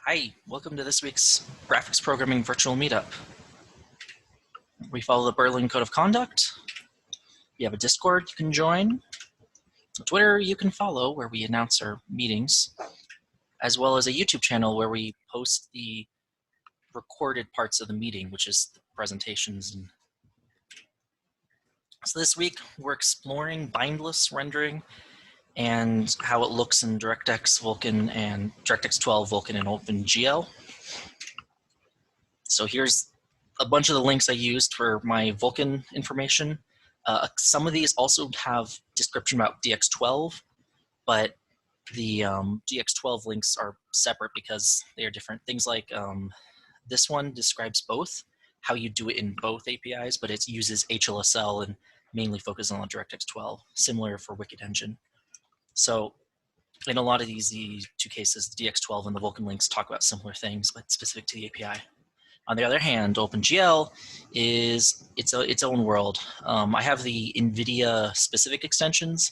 Hi, welcome to this week's Graphics Programming Virtual Meetup. We follow the Berlin Code of Conduct. We have a Discord you can join, a Twitter you can follow where we announce our meetings, as well as a YouTube channel where we post the recorded parts of the meeting, which is the presentations. So this week we're exploring bindless rendering and how it looks in DirectX, Vulkan, and DirectX 12, Vulkan, and OpenGL. So here's a bunch of the links I used for my Vulkan information. Some of these also have description about DX12, but the DX12 links are separate because they are different. Things like this one describes both, how you do it in both APIs, but it uses HLSL and mainly focuses on DirectX 12, similar for Wicked Engine. So in a lot of these two cases, the DX12 and the Vulkan links talk about similar things, but specific to the API. On the other hand, OpenGL is its own world. I have the NVIDIA specific extensions,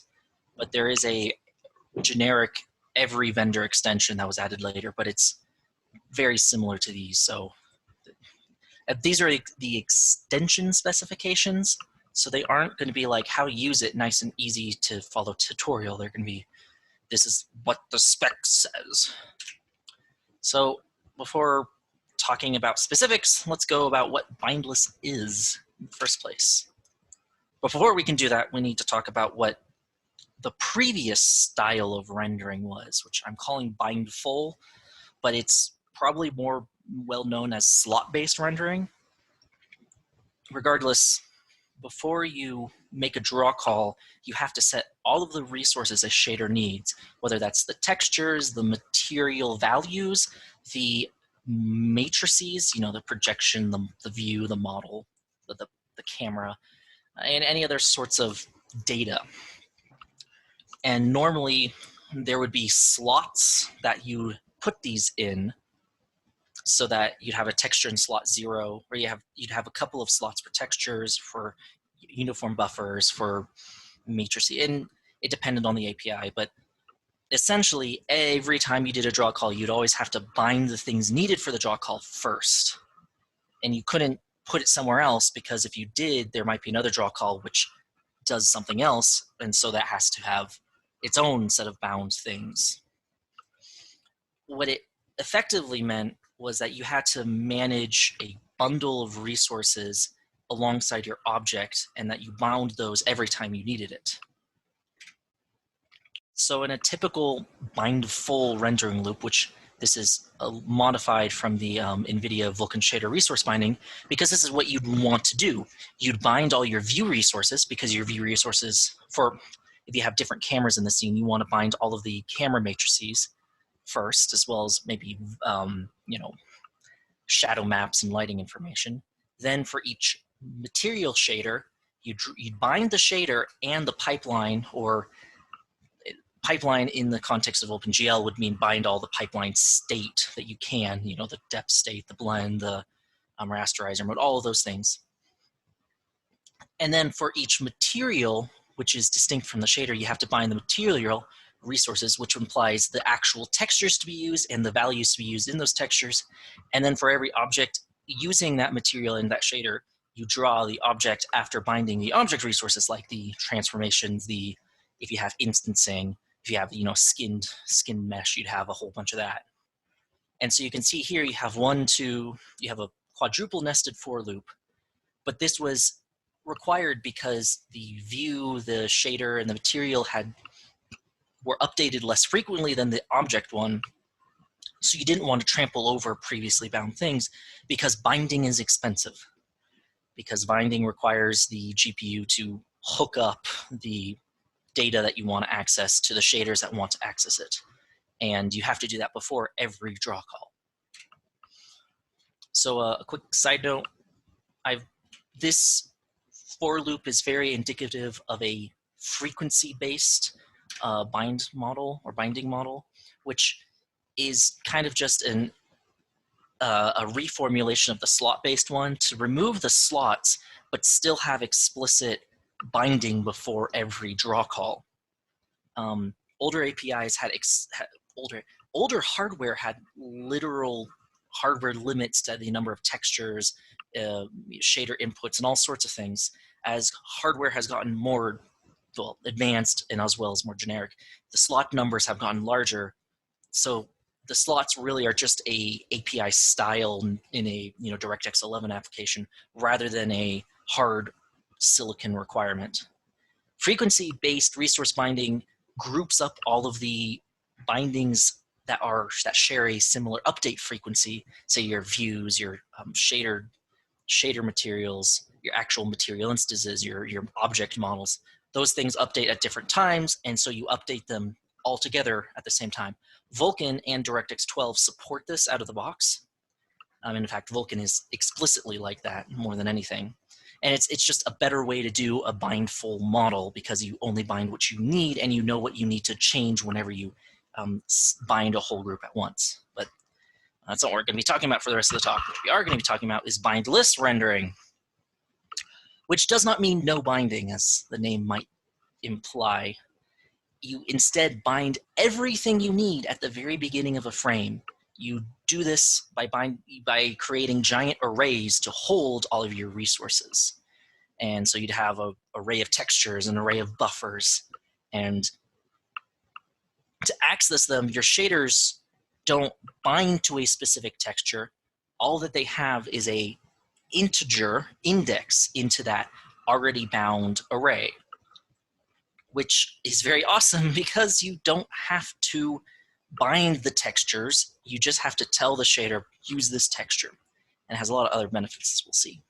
but there is a generic every vendor extension that was added later, but it's very similar to these. So these are the extension specifications. So they aren't going to be like how to use it nice and easy to follow tutorial. They're going to be, this is what the spec says. So before talking about specifics, let's go about what bindless is in the first place. Before we can do that, we need to talk about what the previous style of rendering was, which I'm calling bindfull, but it's probably more well known as slot-based rendering. Regardless, before you make a draw call, you have to set all of the resources a shader needs, whether that's the textures, the material values, the matrices, the projection, the view, the model, the camera, and any other sorts of data. And normally there would be slots that you put these in so that you'd have a texture in slot 0, or you'd have a couple of slots for textures, for uniform buffers, for matrices, and it depended on the API, but essentially, every time you did a draw call, you'd always have to bind the things needed for the draw call first. And you couldn't put it somewhere else because if you did, there might be another draw call which does something else, and so that has to have its own set of bound things. What it effectively meant was that you had to manage a bundle of resources alongside your object, and that you bound those every time you needed it. So in a typical bindfull rendering loop, which this is modified from the NVIDIA Vulkan shader resource binding, because this is what you'd want to do. You'd bind all your view resources, because your view resources, if you have different cameras in the scene, you want to bind all of the camera matrices first, as well as maybe shadow maps and lighting information. Then for each material shader, you'd bind the shader and the pipeline, or pipeline in the context of OpenGL would mean bind all the pipeline state that you can, the depth state, the blend, the rasterizer mode, all of those things. And then for each material, which is distinct from the shader, you have to bind the material resources, which implies the actual textures to be used and the values to be used in those textures. And then for every object using that material in that shader, you draw the object after binding the object resources, like the transformations, if you have instancing, if you have skinned mesh, you'd have a whole bunch of that. And so you can see here you have you have a quadruple nested for loop, but this was required because the view, the shader, and the material were updated less frequently than the object one. So you didn't want to trample over previously bound things, because binding is expensive. Because binding requires the GPU to hook up the data that you want to access to the shaders that want to access it. And you have to do that before every draw call. So a quick side note, this for loop is very indicative of a frequency-based binding model, which is kind of just a reformulation of the slot-based one to remove the slots, but still have explicit binding before every draw call. Older APIs older hardware had literal hardware limits to the number of textures, shader inputs, and all sorts of things. As hardware has gotten more advanced and as well as more generic, the slot numbers have gotten larger. So the slots really are just a API style in a DirectX 11 application rather than a hard silicon requirement. Frequency-based resource binding groups up all of the bindings that share a similar update frequency, say your views, your shader materials, your actual material instances, your object models. Those things update at different times, and so you update them all together at the same time. Vulkan and DirectX 12 support this out of the box. In fact, Vulkan is explicitly like that more than anything. And it's just a better way to do a bind full model because you only bind what you need and you know what you need to change whenever you bind a whole group at once. But that's not what we're going to be talking about for the rest of the talk. What we are going to be talking about is bindless rendering, which does not mean no binding, as the name might imply. You instead bind everything you need at the very beginning of a frame. You do this by creating giant arrays to hold all of your resources. And so you'd have an array of textures, an array of buffers. And to access them, your shaders don't bind to a specific texture. All that they have is a integer index into that already bound array, which is very awesome because you don't have to bind the textures. You just have to tell the shader, use this texture. And it has a lot of other benefits, as we'll see.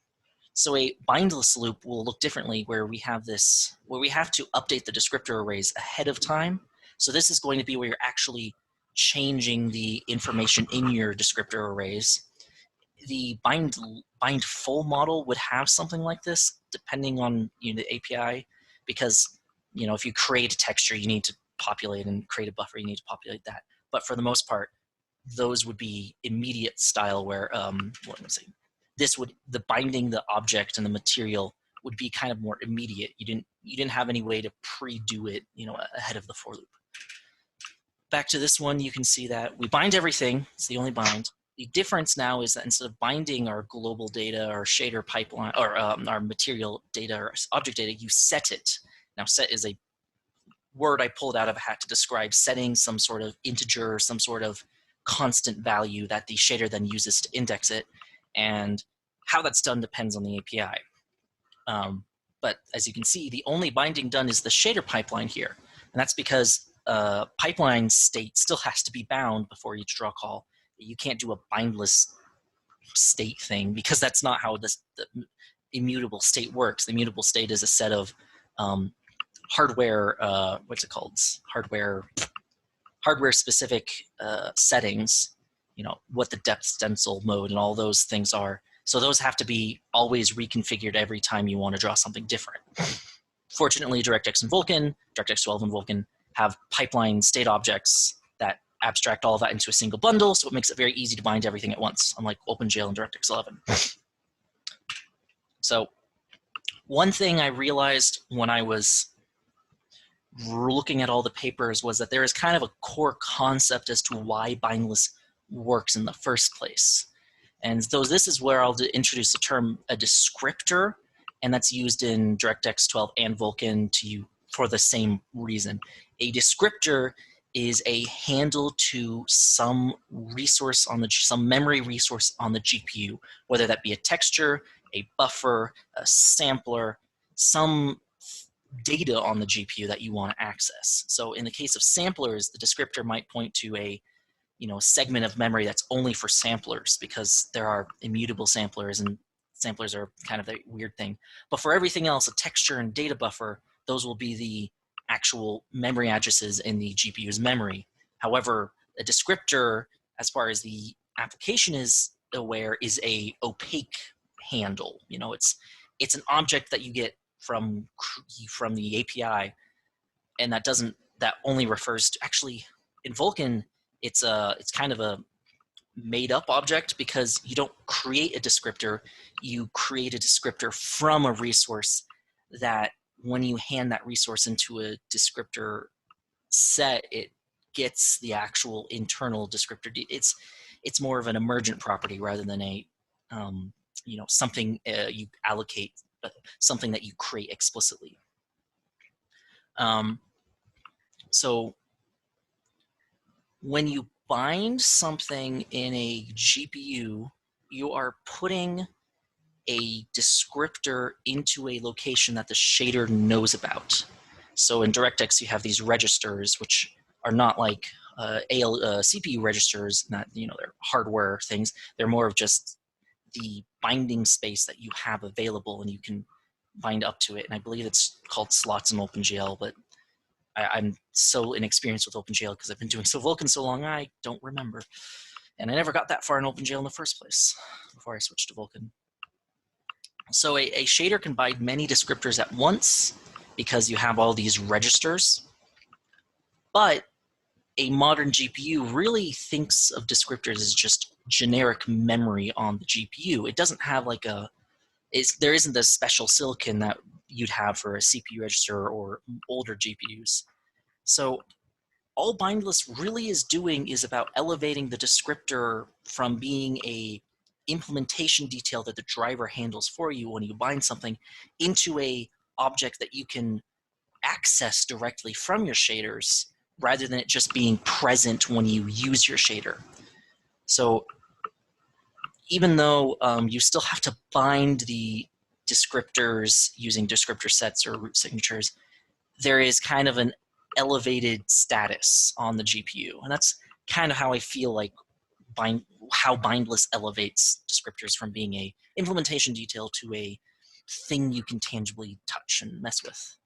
So a bindless loop will look differently where we have this, where we have to update the descriptor arrays ahead of time. So this is going to be where you're actually changing the information in your descriptor arrays. The bind full model would have something like this, depending on the API, because if you create a texture, you need to populate, and create a buffer, you need to populate that. But for the most part, those would be immediate style where the binding the object and the material would be kind of more immediate. You didn't have any way to pre-do it, ahead of the for loop. Back to this one, you can see that we bind everything. It's the only bind. The difference now is that instead of binding our global data or shader pipeline or our material data or object data, you set it. Now, set is a word I pulled out of a hat to describe setting some sort of integer or some sort of constant value that the shader then uses to index it. And how that's done depends on the API. But as you can see, the only binding done is the shader pipeline here. And that's because pipeline state still has to be bound before each draw call. You can't do a bindless state thing because that's not how the immutable state works. The immutable state is a set of hardware, hardware specific settings, what the depth stencil mode and all those things are. So those have to be always reconfigured every time you want to draw something different. Fortunately, DirectX and Vulkan, DirectX 12 and Vulkan have pipeline state objects that abstract all of that into a single bundle, so it makes it very easy to bind everything at once, unlike OpenGL and DirectX 11. So one thing I realized when I was looking at all the papers was that there is kind of a core concept as to why bindless works in the first place. And so this is where I'll introduce the term a descriptor, and that's used in DirectX 12 and Vulkan for the same reason. A descriptor is a handle to some resource some memory resource on the GPU, whether that be a texture, a buffer, a sampler, some data on the GPU that you want to access. So in the case of samplers, the descriptor might point to a segment of memory that's only for samplers, because there are immutable samplers, and samplers are kind of a weird thing. But for everything else, a texture and data buffer, those will be the actual memory addresses in the GPU's memory. However, a descriptor, as far as the application is aware, is a opaque handle. It's an object that you get from the API, and that only refers to, actually in Vulkan, it's kind of a made up object, because you don't create a descriptor, you create a descriptor from a resource that when you hand that resource into a descriptor set, it gets the actual internal descriptor. It's more of an emergent property rather than a something you allocate, something that you create explicitly. So when you bind something in a GPU, you are putting a descriptor into a location that the shader knows about. So in DirectX, you have these registers, which are not like CPU registers, not they're hardware things. They're more of just the binding space that you have available, and you can bind up to it. And I believe it's called slots in OpenGL, but I'm so inexperienced with OpenGL because I've been doing Vulkan so long, I don't remember. And I never got that far in OpenGL in the first place before I switched to Vulkan. So a shader can bind many descriptors at once because you have all these registers. But a modern GPU really thinks of descriptors as just generic memory on the GPU. It doesn't have like there isn't the special silicon that you'd have for a CPU register or older GPUs. So all Bindless really is doing is about elevating the descriptor from being a implementation detail that the driver handles for you when you bind something into a object that you can access directly from your shaders rather than it just being present when you use your shader. So even though you still have to bind the descriptors using descriptor sets or root signatures, there is kind of an elevated status on the GPU. And that's kind of how I feel like how Bindless elevates descriptors from being a implementation detail to a thing you can tangibly touch and mess with.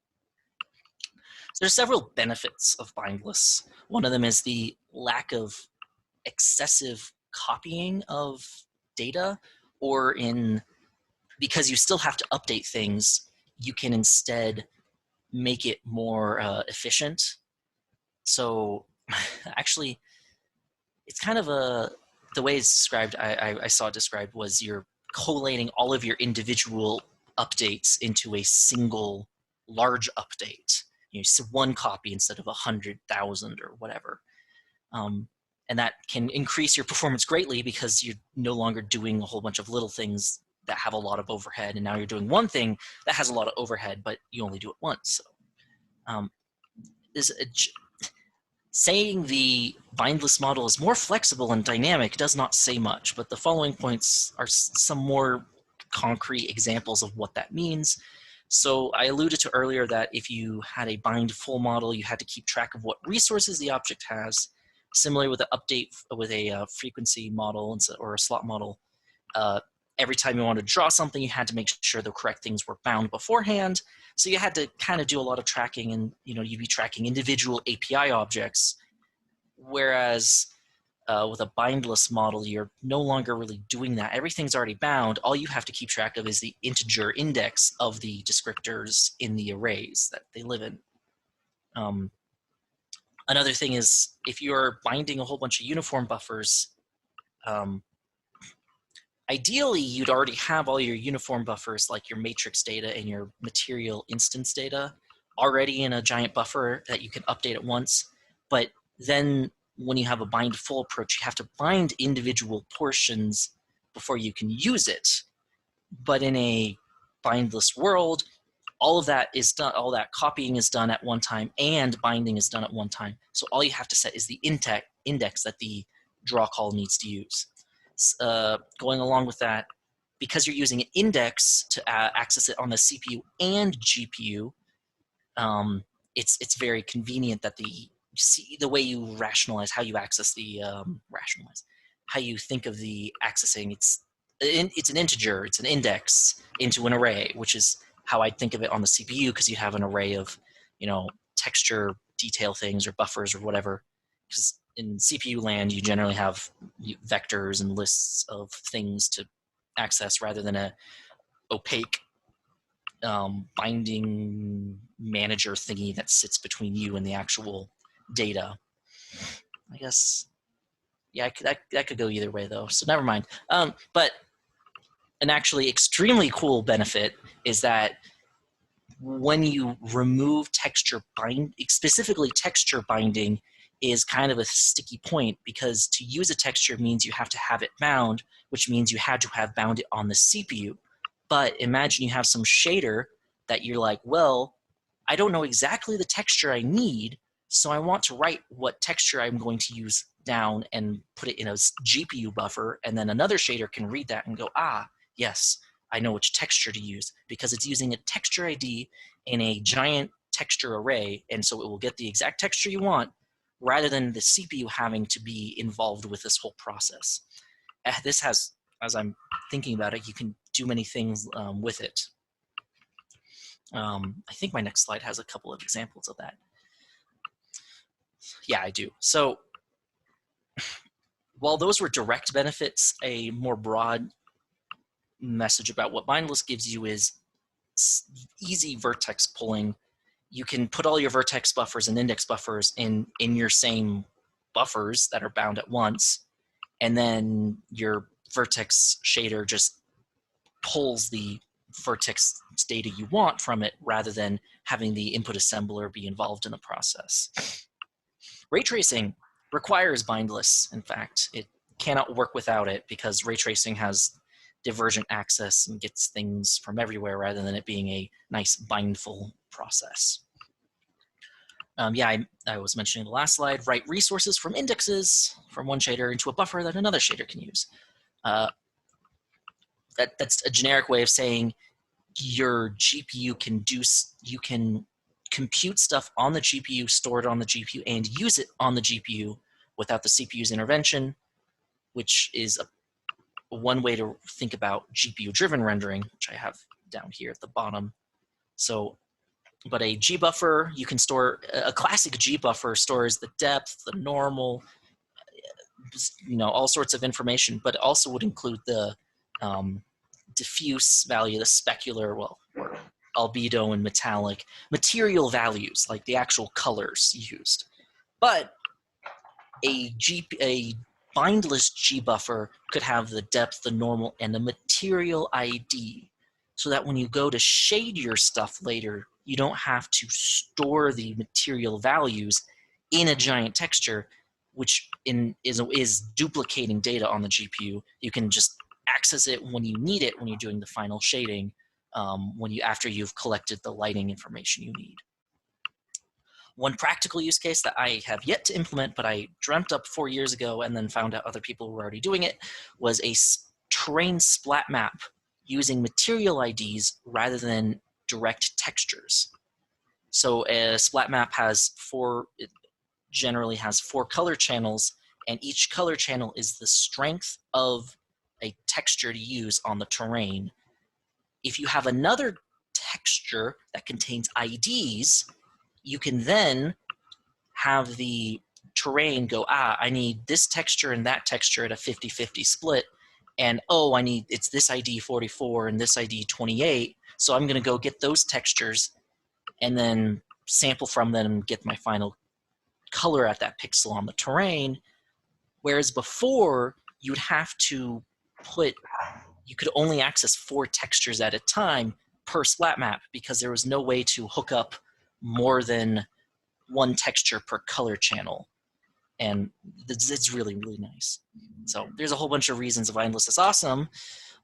So there's several benefits of Bindless. One of them is the lack of excessive copying of data, or because you still have to update things, you can instead make it more efficient. So actually, it's kind of the way it's described, I saw it described, was you're collating all of your individual updates into a single large update. So one copy instead of 100,000 or whatever. And that can increase your performance greatly because you're no longer doing a whole bunch of little things that have a lot of overhead, and now you're doing one thing that has a lot of overhead, but you only do it once. So, saying the Bindless model is more flexible and dynamic does not say much, but the following points are some more concrete examples of what that means. So I alluded to earlier that if you had a bind full model, you had to keep track of what resources the object has. Similarly with an update with a frequency model or a slot model, every time you want to draw something, you had to make sure the correct things were bound beforehand. So you had to kind of do a lot of tracking, and you'd be tracking individual API objects. Whereas with a bindless model, you're no longer really doing that. Everything's already bound. All you have to keep track of is the integer index of the descriptors in the arrays that they live in. Another thing is, if you're binding a whole bunch of uniform buffers, ideally, you'd already have all your uniform buffers, like your matrix data and your material instance data, already in a giant buffer that you can update at once. But then when you have a bind full approach, you have to bind individual portions before you can use it. But in a bindless world, all of that is done, all that copying is done at one time, and binding is done at one time. So all you have to set is the index that the draw call needs to use. Going along with that, because you're using an index to access it on the CPU and GPU, it's very convenient that the way you rationalize how you access the how you think of the accessing. It's an integer, it's an index into an array, which is how I'd think of it on the CPU, because you have an array of texture detail things or buffers or whatever. Because in CPU land, you generally have vectors and lists of things to access rather than a opaque binding manager thingy that sits between you and the actual data. I guess, yeah, that could go either way though, so never mind. But an actually extremely cool benefit is that when you remove texture specifically texture binding is kind of a sticky point, because to use a texture means you have to have it bound, which means you had to have bound it on the CPU. But imagine you have some shader that you're like, well, I don't know exactly the texture I need, so I want to write what texture I'm going to use down and put it in a GPU buffer, and then another shader can read that and go, ah, yes, I know which texture to use, because it's using a texture ID in a giant texture array, and so it will get the exact texture you want, rather than the CPU having to be involved with this whole process. This has, as I'm thinking about it, you can do many things with it. I think my next slide has a couple of examples of that. Yeah, I do. So while those were direct benefits, a more broad message about what Bindless gives you is easy vertex pulling. You can put all your vertex buffers and index buffers in your same buffers that are bound at once, and then your vertex shader just pulls the vertex data you want from it, rather than having the input assembler be involved in the process. Ray tracing requires bindless. In fact, it cannot work without it, because ray tracing has divergent access and gets things from everywhere, rather than it being a nice bindful process. Yeah, I was mentioning in the last slide, write resources from indexes from one shader into a buffer that another shader can use. That's a generic way of saying your GPU you can compute stuff on the GPU, store it on the GPU, and use it on the GPU without the CPU's intervention, which is one way to think about GPU-driven rendering, which I have down here at the bottom. So, but a G buffer, you can store, a classic G buffer stores the depth, the normal, all sorts of information, but it also would include the diffuse value, the specular, well, or albedo and metallic, material values, like the actual colors used. But a bindless G buffer could have the depth, the normal, and the material ID, so that when you go to shade your stuff later, you don't have to store the material values in a giant texture, which is duplicating data on the GPU. You can just access it when you need it, when you're doing the final shading, after you've collected the lighting information you need. One practical use case that I have yet to implement, but I dreamt up 4 years ago and then found out other people were already doing it, was a terrain splat map using material IDs rather than direct textures. So a splat map generally has 4 color channels, and each color channel is the strength of a texture to use on the terrain. If you have another texture that contains IDs, you can then have the terrain go, I need this texture and that texture at a 50-50 split, and it's this ID 44 and this ID 28, so I'm going to go get those textures and then sample from them and get my final color at that pixel on the terrain. Whereas before, you'd have to you could only access 4 textures at a time per splat map, because there was no way to hook up more than 1 texture per color channel. And it's really, really nice. So there's a whole bunch of reasons Bindless is awesome,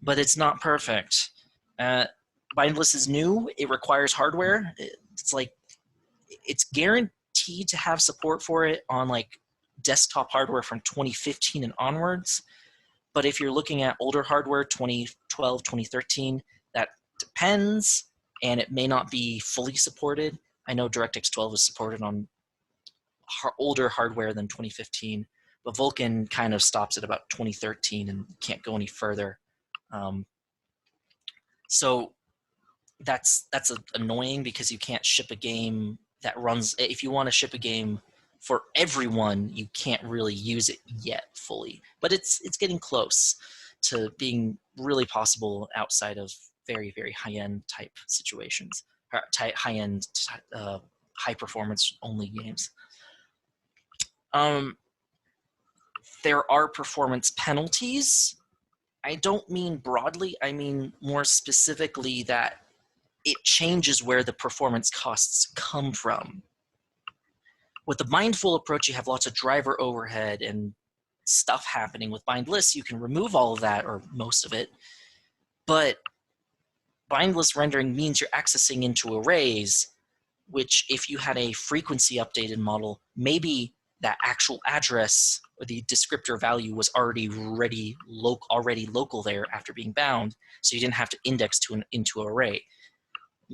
but it's not perfect. Bindless is new. It requires hardware. It's guaranteed to have support for it on like desktop hardware from 2015 and onwards. But if you're looking at older hardware, 2012, 2013, that depends, and it may not be fully supported. I know DirectX 12 is supported on older hardware than 2015, but Vulkan kind of stops at about 2013 and can't go any further. So that's annoying, because you can't ship a game that runs. If you want to ship a game for everyone, you can't really use it yet fully, but it's getting close to being really possible outside of very, very high-end type situations, high-end, high-performance only games. There are performance penalties. I don't mean broadly, I mean more specifically that it changes where the performance costs come from. With the bindful approach, you have lots of driver overhead and stuff happening. With bindless, you can remove all of that, or most of it, but bindless rendering means you're accessing into arrays, which if you had a frequency updated model, maybe that actual address or the descriptor value was already local there after being bound, so you didn't have to index into an array.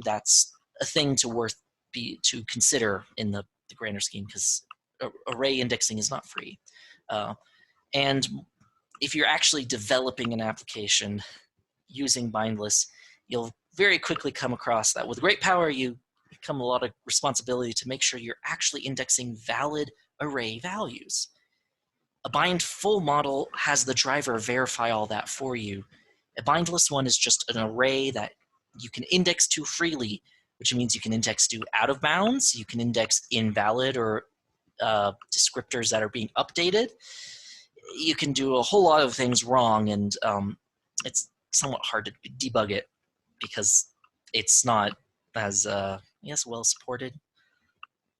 That's a thing to consider in the grander scheme, because array indexing is not free. And if you're actually developing an application using bindless, you'll very quickly come across that with great power, you become a lot of responsibility to make sure you're actually indexing valid array values. A bindful model has the driver verify all that for you. A bindless one is just an array that you can index to freely, which means you can index to out of bounds, you can index invalid or descriptors that are being updated. You can do a whole lot of things wrong, and it's somewhat hard to debug it because it's not as well supported.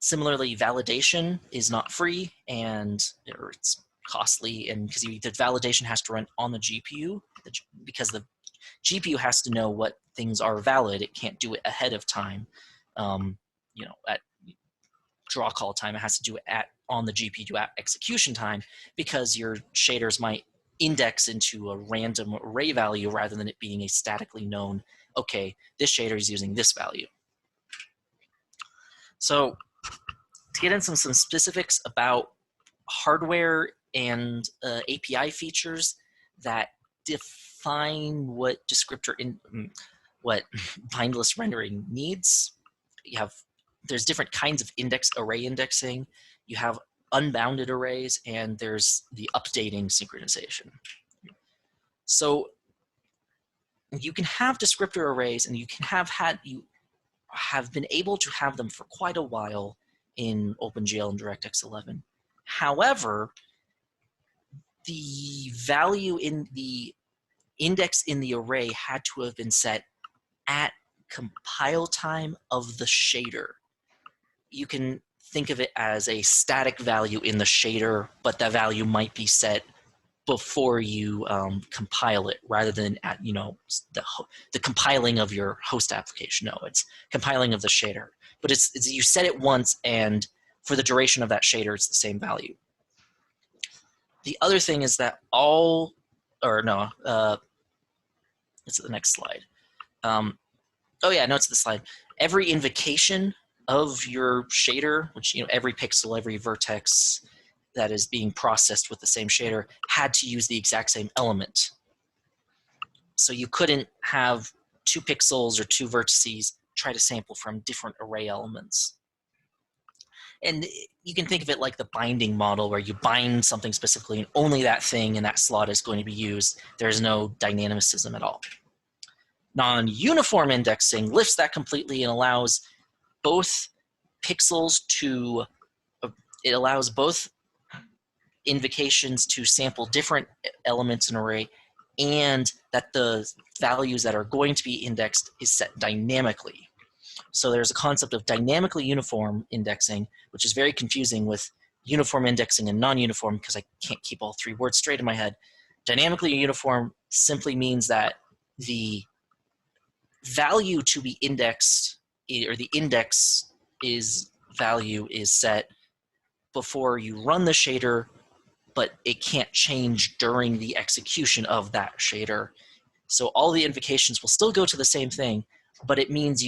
Similarly, validation is not free, and it's costly, and because the validation has to run on the GPU, because the GPU has to know what things are valid. It can't do it ahead of time. At draw call time, it has to do it on the GPU at execution time, because your shaders might index into a random array value rather than it being a statically known, okay, this shader is using this value. So to get into some specifics about hardware and API features that define what what bindless rendering needs, there's different kinds of array indexing. You have unbounded arrays, and there's the updating synchronization. So you can have descriptor arrays, and you have been able to have them for quite a while in OpenGL and DirectX 11. However, the value in the index in the array had to have been set at compile time of the shader. You can think of it as a static value in the shader, but that value might be set before you compile it, rather than at the compiling of your host application. No, it's compiling of the shader. But it's you set it once, and for the duration of that shader, it's the same value. The other thing is that it's the next slide. It's the slide. Every invocation of your shader, which every pixel, every vertex that is being processed with the same shader, had to use the exact same element. So you couldn't have 2 pixels or 2 vertices try to sample from different array elements. And you can think of it like the binding model, where you bind something specifically and only that thing in that slot is going to be used. There's no dynamicism at all. Non-uniform indexing lifts that completely and allows both invocations to sample different elements in an array, and that the values that are going to be indexed is set dynamically. So there's a concept of dynamically uniform indexing, which is very confusing with uniform indexing and non-uniform, because I can't keep all 3 words straight in my head. Dynamically uniform simply means that the value to be indexed, or the index value is set before you run the shader, but it can't change during the execution of that shader. So all the invocations will still go to the same thing, but it means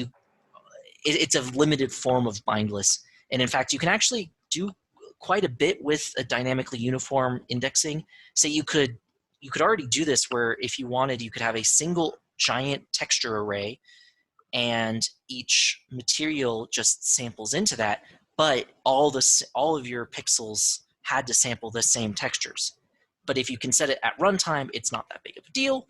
it's a limited form of bindless. And in fact, you can actually do quite a bit with a dynamically uniform indexing. Say you could already do this, where if you wanted, you could have a single giant texture array, and each material just samples into that, but all of your pixels had to sample the same textures. But if you can set it at runtime, it's not that big of a deal,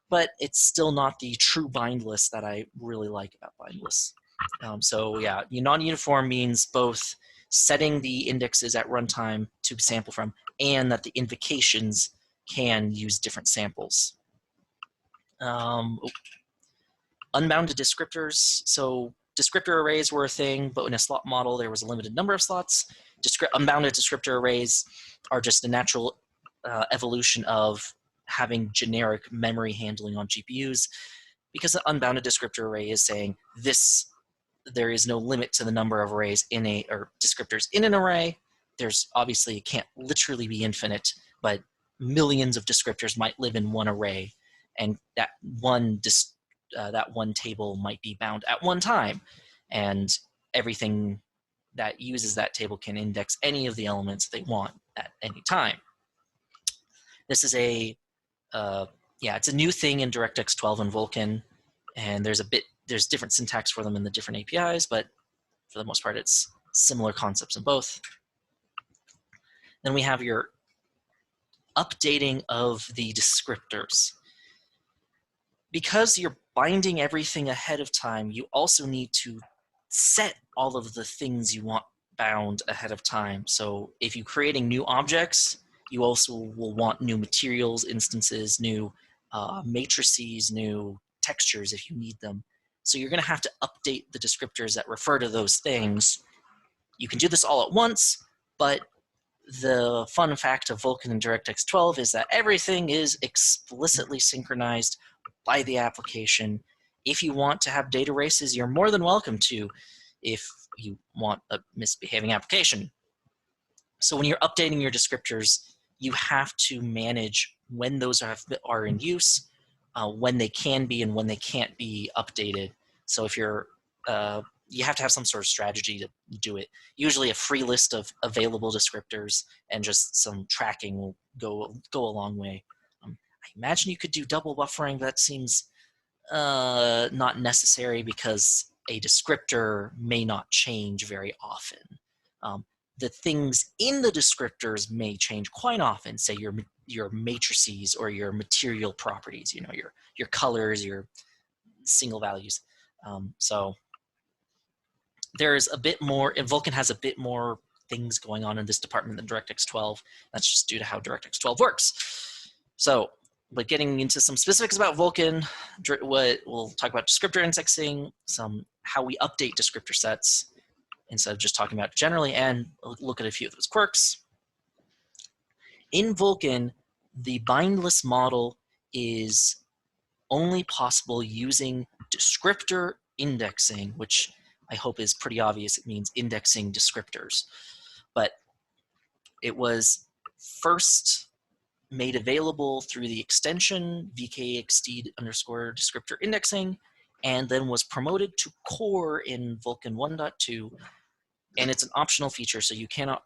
but it's still not the true bindless that I really like about bindless. Non-uniform means both setting the indexes at runtime to sample from, and that the invocations can use different samples. Unbounded descriptors. So descriptor arrays were a thing, but in a slot model, there was a limited number of slots. unbounded descriptor arrays are just a natural evolution of having generic memory handling on GPUs, because an unbounded descriptor array is saying there is no limit to the number of arrays or descriptors in an array. There's obviously, it can't literally be infinite, but millions of descriptors might live in one array, and that one table might be bound at one time, and everything that uses that table can index any of the elements they want at any time. This is it's a new thing in DirectX 12 and Vulkan, and there's different syntax for them in the different APIs, but for the most part, it's similar concepts in both. Then we have your updating of the descriptors. Because you're binding everything ahead of time, you also need to set all of the things you want bound ahead of time. So if you're creating new objects, you also will want new materials, instances, new matrices, new textures if you need them. So you're going to have to update the descriptors that refer to those things. You can do this all at once, but the fun fact of Vulkan and DirectX 12 is that everything is explicitly synchronized by the application. If you want to have data races, you're more than welcome to, if you want a misbehaving application. So when you're updating your descriptors, you have to manage when those are in use, when they can be and when they can't be updated. So if you're, you have to have some sort of strategy to do it. Usually a free list of available descriptors and just some tracking will go a long way. I imagine you could do double buffering, but that seems not necessary because a descriptor may not change very often. The things in the descriptors may change quite often, say your matrices or your material properties, you know, your colors, your single values. So there's a bit more, and Vulkan has a bit more things going on in this department than DirectX 12. That's just due to how DirectX 12 works. So, but getting into some specifics about Vulkan, we'll talk about descriptor indexing, how we update descriptor sets instead of just talking about it generally, and look at a few of those quirks. In Vulkan, the bindless model is only possible using descriptor indexing, which I hope is pretty obvious. It means indexing descriptors. But it was first made available through the extension vkextd_descriptor indexing, and then was promoted to core in Vulkan 1.2. And it's an optional feature, so you cannot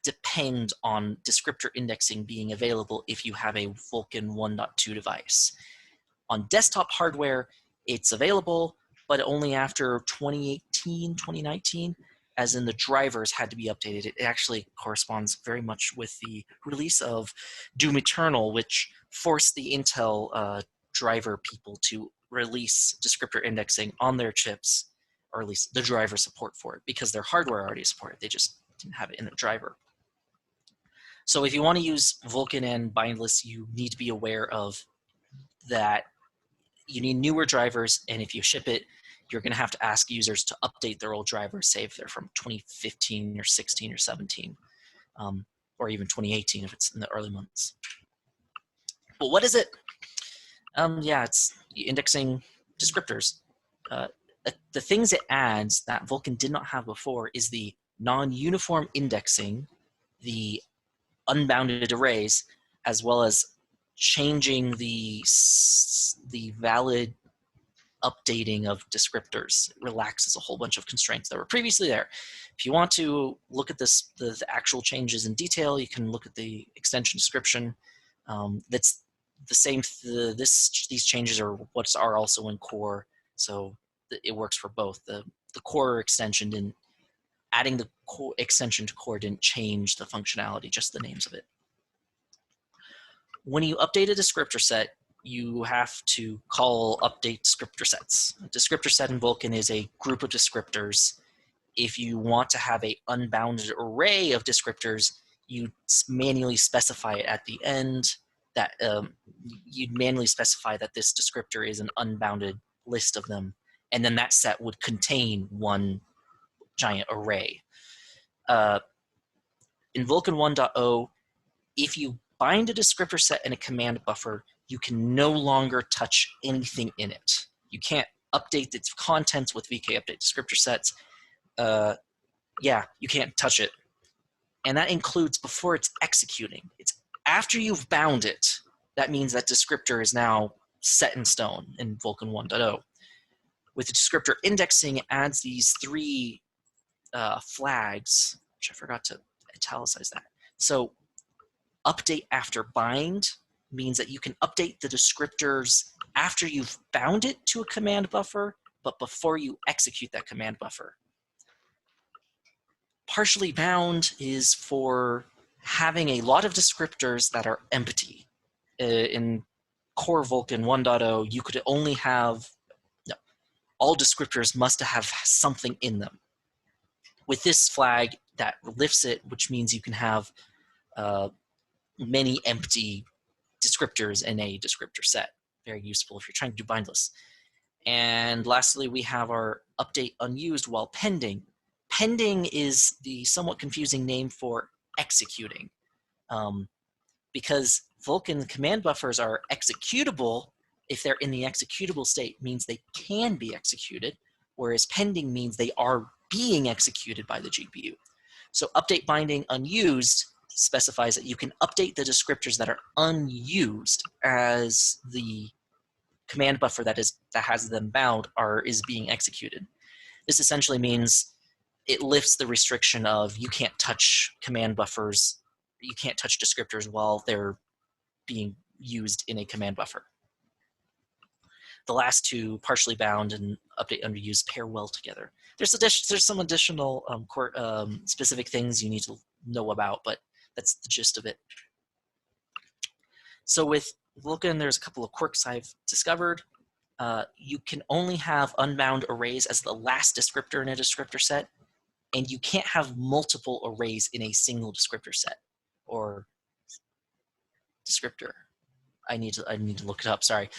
depend on descriptor indexing being available if you have a Vulkan 1.2 device. On desktop hardware, it's available, but only after 2018, 2019, as in the drivers had to be updated. It actually corresponds very much with the release of Doom Eternal, which forced the Intel driver people to release descriptor indexing on their chips, or at least the driver support for it, because their hardware already supported it. They just didn't have it in the driver. So if you want to use Vulkan and bindless, you need to be aware of that. You need newer drivers, and if you ship it, you're going to have to ask users to update their old drivers, say if they're from 2015 or 16 or 17, or even 2018 if it's in the early months. But what is it? Yeah, it's indexing descriptors. The things it adds that Vulkan did not have before is the non-uniform indexing, the unbounded arrays, as well as changing the valid updating of descriptors. It relaxes a whole bunch of constraints that were previously there. If you want to look at this, the actual changes in detail, you can look at the extension description. That's the same. These changes are what are also in core, so it works for both. The core extension didn't, adding the core extension to core didn't change the functionality, just the names of it. When you update a descriptor set, you have to call update descriptor sets. A descriptor set in Vulkan is a group of descriptors. If you want to have an unbounded array of descriptors, you manually specify it at the end. That you'd manually specify that this descriptor is an unbounded list of them, and then that set would contain one giant array. in Vulkan 1.0, if you bind a descriptor set in a command buffer, you can no longer touch anything in it. You can't update its contents with VK update descriptor sets. Yeah, you can't touch it. And that includes before it's executing. It's after you've bound it. That means that descriptor is now set in stone in Vulkan 1.0. With the descriptor indexing, it adds these three flags, which I forgot to italicize that. So update after bind means that you can update the descriptors after you've bound it to a command buffer, but before you execute that command buffer. Partially bound is for having a lot of descriptors that are empty. In core Vulkan 1.0, you could only have, no, all descriptors must have something in them. With this flag, that lifts it, which means you can have many empty descriptors in a descriptor set. Very useful if you're trying to do bindless. And lastly, we have our update unused while pending. Pending is the somewhat confusing name for executing. Because Vulkan command buffers are executable if they're in the executable state, means they can be executed, whereas pending means they are being executed by the GPU. So update binding unused specifies that you can update the descriptors that are unused as the command buffer that has them bound is being executed. This essentially means it lifts the restriction of you can't touch command buffers, you can't touch descriptors while they're being used in a command buffer. The last two, partially bound and update underused, pair well together. There's some additional specific things you need to know about, but that's the gist of it. So with Vulkan, there's a couple of quirks I've discovered. You can only have unbound arrays as the last descriptor in a descriptor set, and you can't have multiple arrays in a single descriptor set or descriptor. I need to look it up, sorry.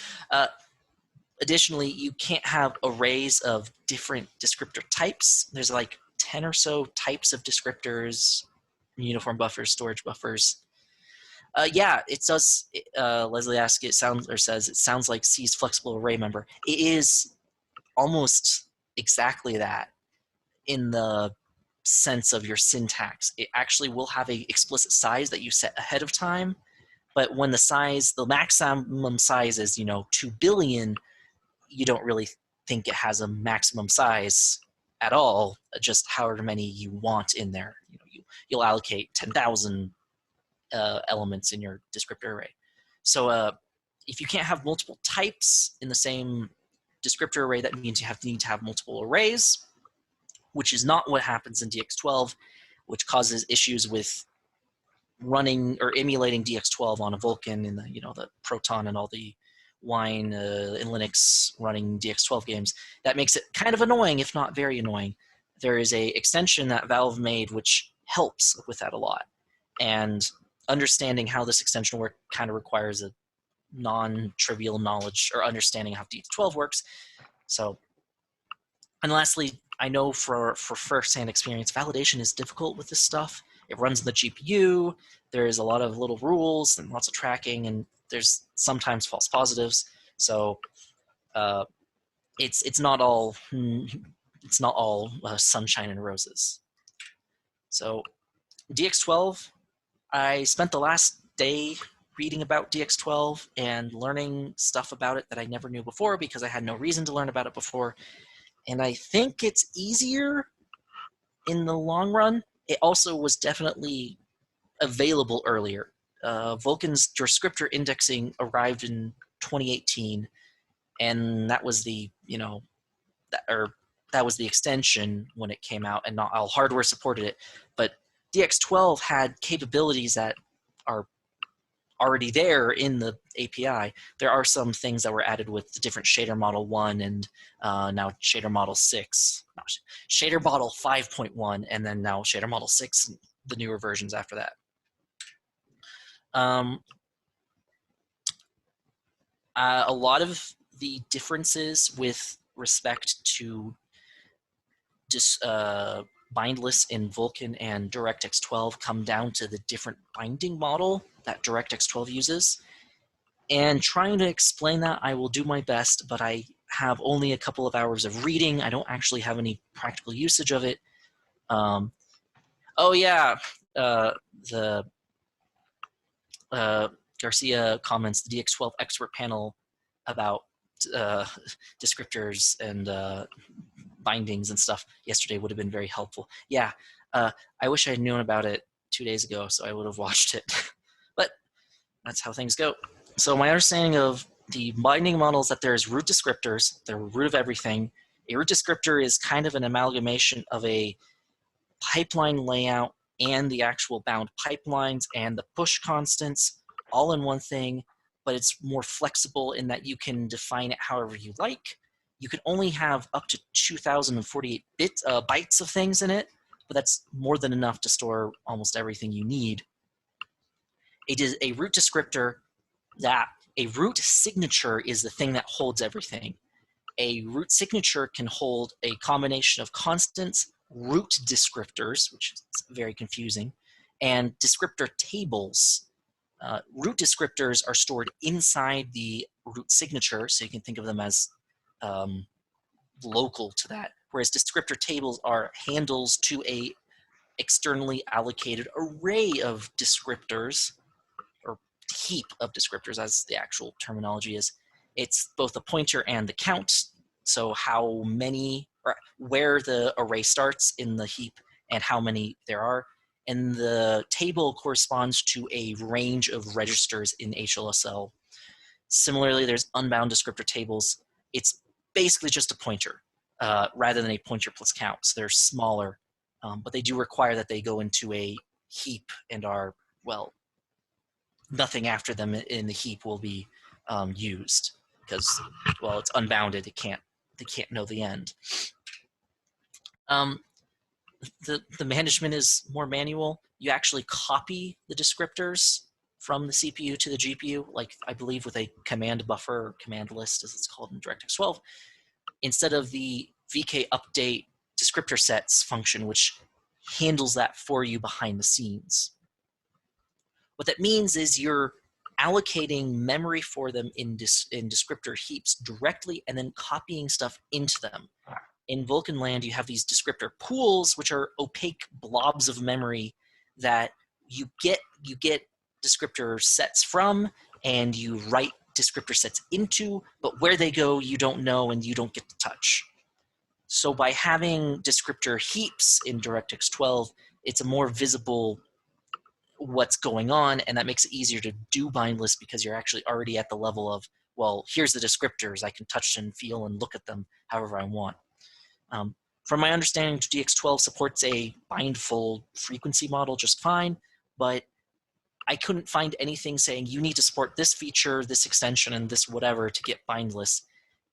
Additionally, you can't have arrays of different descriptor types. There's like 10 or so types of descriptors, uniform buffers, storage buffers. Yeah, it does. Leslie asks, it sounds like C's flexible array member. It is almost exactly that in the sense of your syntax. It actually will have a explicit size that you set ahead of time, but when the maximum size is 2 billion, you don't really think it has a maximum size at all. Just however many you want in there. You'll allocate 10,000 elements in your descriptor array. So if you can't have multiple types in the same descriptor array, that means you need to have multiple arrays, which is not what happens in DX12, which causes issues with running or emulating DX12 on a Vulkan in the Proton and all the Wine in Linux running DX12 games. That makes it kind of annoying, if not very annoying. There is a extension that Valve made which helps with that a lot. And understanding how this extension works kind of requires a non-trivial knowledge or understanding how DX12 works. So, and lastly, I know for first-hand experience, validation is difficult with this stuff. It runs in the GPU. There's a lot of little rules and lots of tracking, and there's sometimes false positives. So it's not all sunshine and roses. So DX12, I spent the last day reading about DX12 and learning stuff about it that I never knew before because I had no reason to learn about it before. And I think it's easier in the long run. It also was definitely available earlier. Vulkan's descriptor indexing arrived in 2018, and that was the that was the extension when it came out, and not all hardware supported it. But DX12 had capabilities that are already there in the API. There are some things that were added with the different shader model 1 and now shader model 6. Shader model 5.1 and then now shader model 6, the newer versions after that. A lot of the differences with respect to bindless in Vulkan and DirectX 12 come down to the different binding model that DirectX 12 uses. And trying to explain that, I will do my best, but I have only a couple of hours of reading. I don't actually have any practical usage of it. Oh yeah, the Garcia comments the DX12 expert panel about descriptors and bindings and stuff yesterday would have been very helpful. Yeah, I wish I had known about it 2 days ago, so I would have watched it. But that's how things go. So my understanding of the binding model is that there's root descriptors, they're root of everything. A root descriptor is kind of an amalgamation of a pipeline layout and the actual bound pipelines and the push constants all in one thing, but it's more flexible in that you can define it however you like. You can only have up to 2048 bytes of things in it, but that's more than enough to store almost everything you need. It is a root descriptor that a root signature is the thing that holds everything. A root signature can hold a combination of constants, root descriptors, which is very confusing, and descriptor tables. Root descriptors are stored inside the root signature, so you can think of them as local to that, whereas descriptor tables are handles to a externally allocated array of descriptors, or heap of descriptors as the actual terminology is. It's both the pointer and the count, so how many, or where the array starts in the heap and how many there are. And the table corresponds to a range of registers in HLSL. Similarly, there's unbound descriptor tables. It's basically just a pointer rather than a pointer plus count. So they're smaller, but they do require that they go into a heap and are, well, nothing after them in the heap will be used because, well, it's unbounded. They can't know the end. The management is more manual. You actually copy the descriptors from the CPU to the GPU, like I believe with a command buffer or command list, as it's called in DirectX 12, instead of the VK update descriptor sets function, which handles that for you behind the scenes. What that means is you're allocating memory for them in descriptor heaps directly and then copying stuff into them. In Vulkan land, you have these descriptor pools, which are opaque blobs of memory that you get descriptor sets from, and you write descriptor sets into, but where they go, you don't know and you don't get to touch. So by having descriptor heaps in DirectX 12, it's a more visible what's going on, and that makes it easier to do bindless because you're actually already at the level of, well, here's the descriptors. I can touch and feel and look at them however I want. From my understanding, DX12 supports a bindfold frequency model just fine, but I couldn't find anything saying you need to support this feature, this extension, and this whatever to get bindless.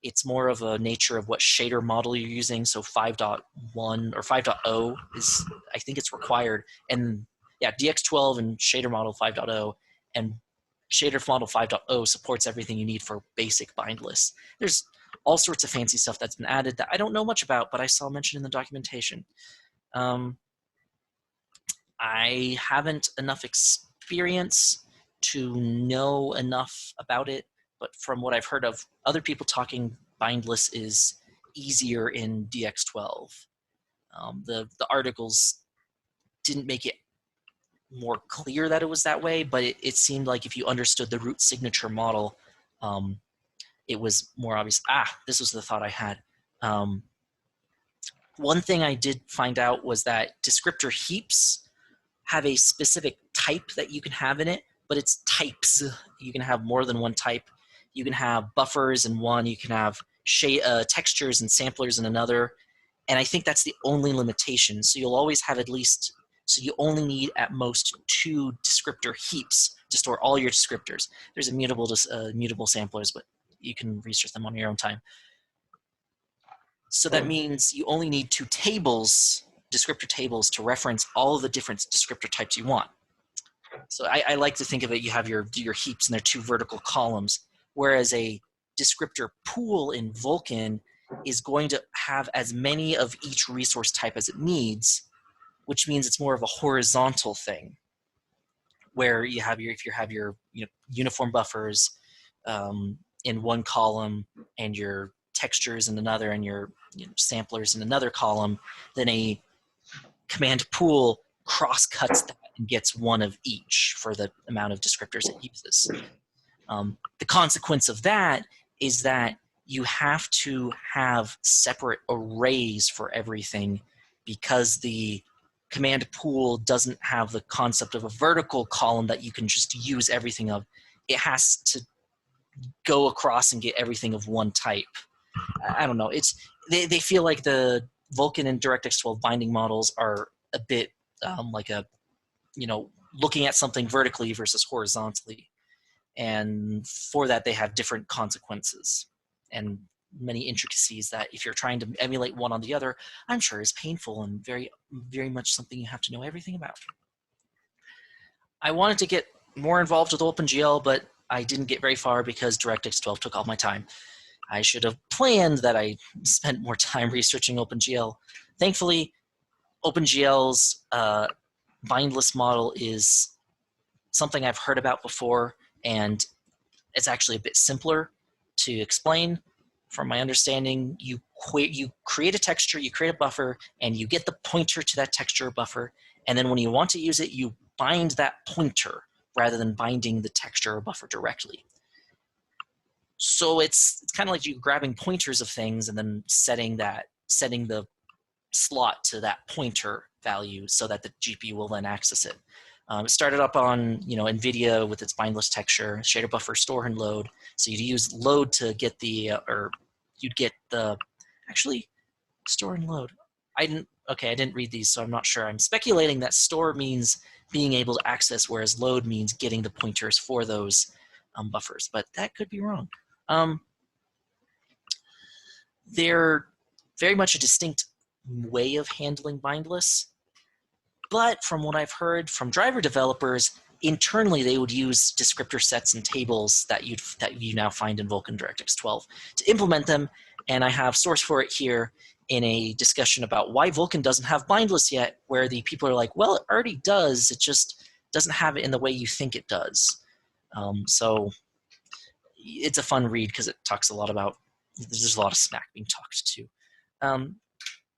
It's more of a nature of what shader model you're using, so 5.1 or 5.0 is, I think it's required, and yeah, DX12 and shader model 5.0, and shader model 5.0 supports everything you need for basic bindless. There's all sorts of fancy stuff that's been added that I don't know much about, but I saw mentioned in the documentation. I haven't enough experience to know enough about it, but from what I've heard of other people talking, bindless is easier in DX12. The articles didn't make it more clear that it was that way, but it seemed like if you understood the root signature model, it was more obvious. This was the thought I had. One thing I did find out was that descriptor heaps have a specific type that you can have in it, but it's types. You can have more than one type. You can have buffers in one. You can have textures and samplers in another. And I think that's the only limitation. So you'll always have at least, so you only need at most 2 descriptor heaps to store all your descriptors. There's mutable samplers, but you can research them on your own time. So that means you only need 2 tables, descriptor tables, to reference all of the different descriptor types you want. So I like to think of it, you have your heaps and they're 2 vertical columns, whereas a descriptor pool in Vulkan is going to have as many of each resource type as it needs, which means it's more of a horizontal thing, where you have your, if you have your, you know, uniform buffers in one column and your textures in another and your, you know, samplers in another column, then a command pool cross-cuts that and gets one of each for the amount of descriptors it uses. The consequence of that is that you have to have separate arrays for everything, because the command pool doesn't have the concept of a vertical column that you can just use everything of. It has to go across and get everything of one type. I don't know. It's they feel like the Vulkan and DirectX 12 binding models are a bit like a, you know, looking at something vertically versus horizontally. And for that, they have different consequences and many intricacies that if you're trying to emulate one on the other, I'm sure is painful and very, very much something you have to know everything about. I wanted to get more involved with OpenGL, but I didn't get very far because DirectX 12 took all my time. I should have planned that I spent more time researching OpenGL. Thankfully, OpenGL's bindless model is something I've heard about before, and it's actually a bit simpler to explain. From my understanding, you create a texture, you create a buffer, and you get the pointer to that texture buffer, and then when you want to use it, you bind that pointer rather than binding the texture or buffer directly. So it's kind of like you grabbing pointers of things and then setting the slot to that pointer value so that the GPU will then access it. It started up on, you know, NVIDIA with its bindless texture, shader buffer, store and load. So you'd use load to get the, or you'd get the, actually, store and load. I didn't read these, so I'm not sure. I'm speculating that store means being able to access, whereas load means getting the pointers for those buffers, but that could be wrong. They're very much a distinct way of handling bindless. But from what I've heard from driver developers, internally they would use descriptor sets and tables that you now find in Vulkan DirectX 12 to implement them. And I have source for it here in a discussion about why Vulkan doesn't have bindless yet, where the people are like, well, it already does. It just doesn't have it in the way you think it does. So it's a fun read because it talks a lot about, there's a lot of smack being talked to.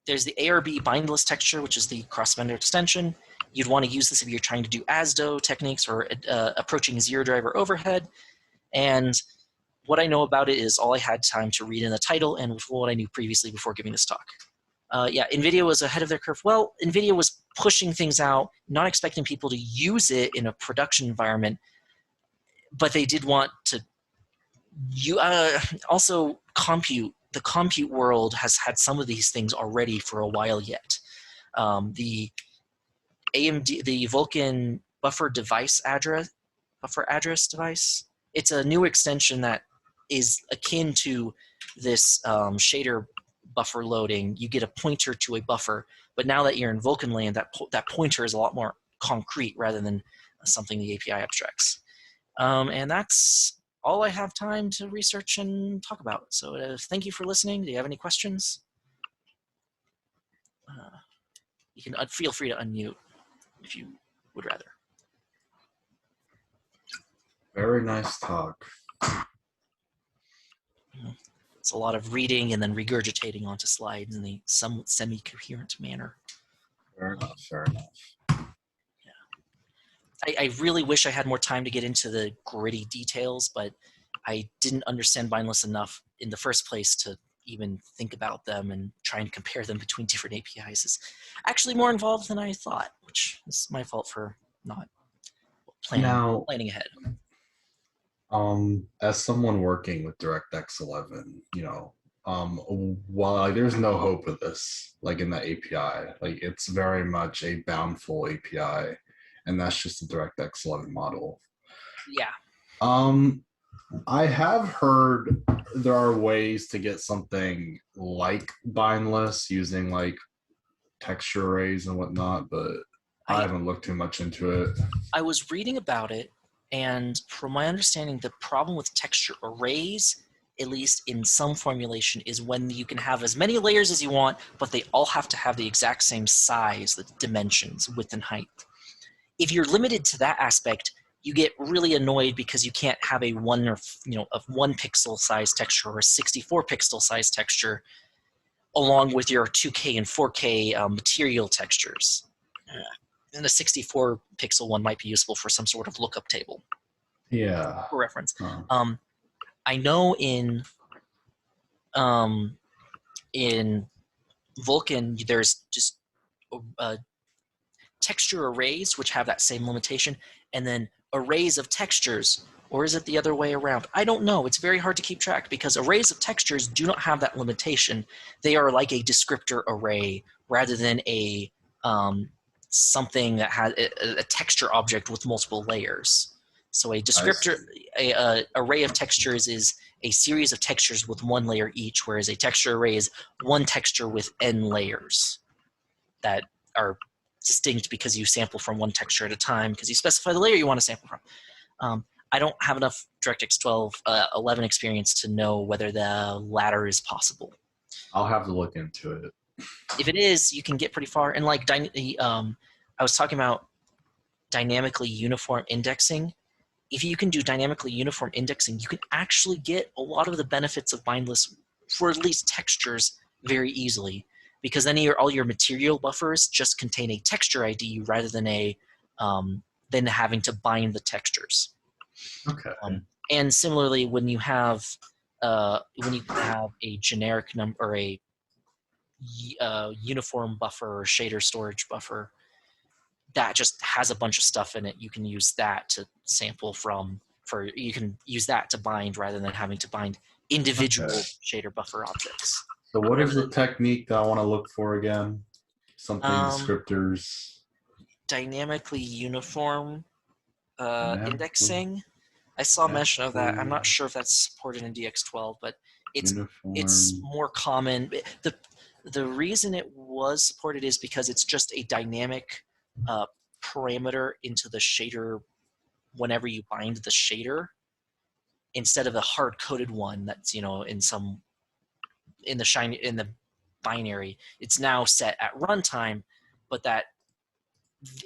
There's the ARB bindless texture, which is the cross-vendor extension. You'd want to use this if you're trying to do ASDO techniques or approaching zero driver overhead. And what I know about it is all I had time to read in the title and what I knew previously before giving this talk. Yeah, NVIDIA was ahead of their curve. Well, NVIDIA was pushing things out, not expecting people to use it in a production environment, but they did want to also compute. The compute world has had some of these things already for a while yet. The AMD, the Vulkan buffer address device, it's a new extension that is akin to this shader buffer loading. You get a pointer to a buffer, but now that you're in Vulkan land, that pointer is a lot more concrete rather than something the API abstracts. And that's all I have time to research and talk about. So thank you for listening. Do you have any questions? You can feel free to unmute if you would rather. Very nice talk. It's a lot of reading and then regurgitating onto slides in a somewhat semi-coherent manner. Fair enough, fair enough. I really wish I had more time to get into the gritty details, but I didn't understand bindless enough in the first place to even think about them, and trying to compare them between different APIs is actually more involved than I thought, which is my fault for not planning ahead. As someone working with DirectX 11, you know, while there's no hope of this, like in the API, like it's very much a boundful API, and that's just the DirectX 11 model. Yeah. I have heard there are ways to get something like bindless using like texture arrays and whatnot, but I haven't looked too much into it. I was reading about it, and from my understanding, the problem with texture arrays at least in some formulation, is when you can have as many layers as you want, but they all have to have the exact same size, the dimensions, width and height. If you're limited to that aspect, you get really annoyed because you can't have a 1 or a 1 pixel size texture or a 64 pixel size texture along with your 2K and 4K material textures. And a 64 pixel one might be useful for some sort of lookup table. Yeah. For reference. I know in Vulkan there's just texture arrays which have that same limitation, and then arrays of textures, or is it the other way around? I don't know. It's very hard to keep track because arrays of textures do not have that limitation. They are like a descriptor array rather than a something that has a texture object with multiple layers. So a descriptor, a array of textures is a series of textures with 1 layer each, whereas a texture array is 1 texture with n layers that are distinct because you sample from 1 texture at a time because you specify the layer you want to sample from. I don't have enough DirectX 11 experience to know whether the latter is possible. I'll have to look into it. If it is, you can get pretty far. And like I was talking about dynamically uniform indexing. If you can do dynamically uniform indexing, you can actually get a lot of the benefits of bindless for at least textures very easily, because then all your material buffers just contain a texture ID rather than than having to bind the textures. Okay. And similarly, when you have a generic number or a uniform buffer or shader storage buffer that just has a bunch of stuff in it, you can use that to sample from. You can use that to bind rather than having to bind individual shader buffer objects. So what is the technique that I want to look for again? Something descriptors. Dynamically uniform indexing. I saw mention of that. I'm not sure if that's supported in DX12, but it's more common. The reason it was supported is because it's just a dynamic parameter into the shader whenever you bind the shader, instead of a hard-coded one that's in the binary. It's now set at runtime, but that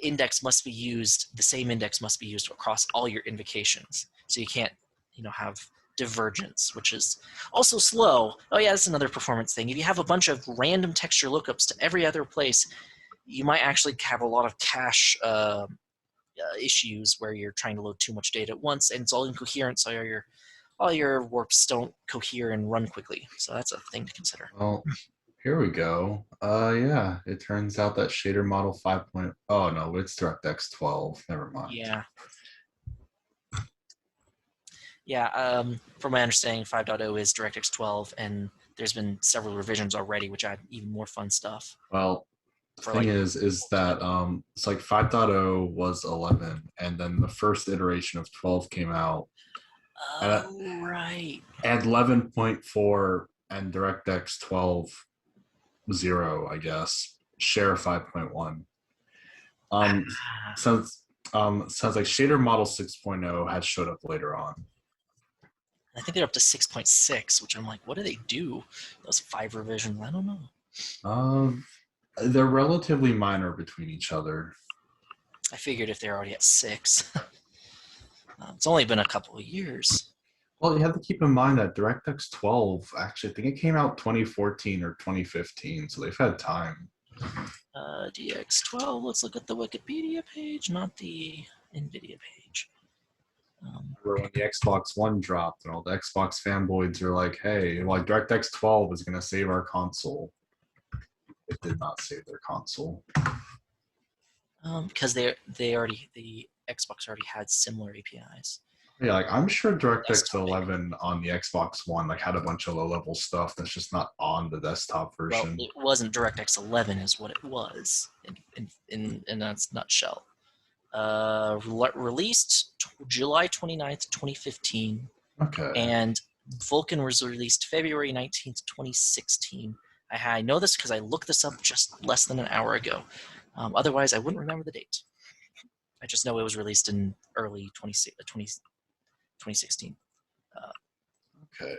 index must be used. The same index must be used across all your invocations, so you can't have divergence, which is also slow. Oh yeah, that's another performance thing. If you have a bunch of random texture lookups to every other place, you might actually have a lot of cache issues where you're trying to load too much data at once, and it's all incoherent, so all your warps don't cohere and run quickly. So that's a thing to consider. Well, here we go. Yeah, it turns out that shader model 5. Oh no, it's DirectX 12. Never mind. Yeah. Yeah, from my understanding, 5.0 is DirectX 12, and there's been several revisions already, which add even more fun stuff. Well, the thing is that it's like 5.0 was 11, and then the first iteration of 12 came out. Right. And 11.4 and DirectX 12.0, I guess, share 5.1. Sounds like shader model 6.0 had showed up later on. I think they're up to 6.6, which I'm like, what do they do? Those 5 revisions, I don't know. They're relatively minor between each other. I figured if they're already at 6. It's only been a couple of years. Well, you have to keep in mind that DirectX 12, actually, I think it came out 2014 or 2015, so they've had time. DX12, let's look at the Wikipedia page, not the NVIDIA page. Remember when the Xbox One dropped and all the Xbox fanboys are like, hey, like DirectX 12 is going to save our console. It did not save their console. Because the Xbox already had similar APIs. Yeah, like I'm sure DirectX 11 on the Xbox One had a bunch of low-level stuff that's just not on the desktop version. Well, it wasn't DirectX 11 is what it was in a nutshell. Released July 29th, 2015. Okay. And Vulkan was released February 19th, 2016. I know this because I looked this up just less than an hour ago. Otherwise, I wouldn't remember the date. I just know it was released in early 2016. Okay.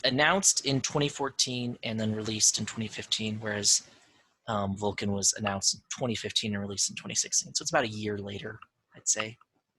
announced in 2014 and then released in 2015, whereas Vulkan was announced in 2015 and released in 2016. So it's about a year later, I'd say.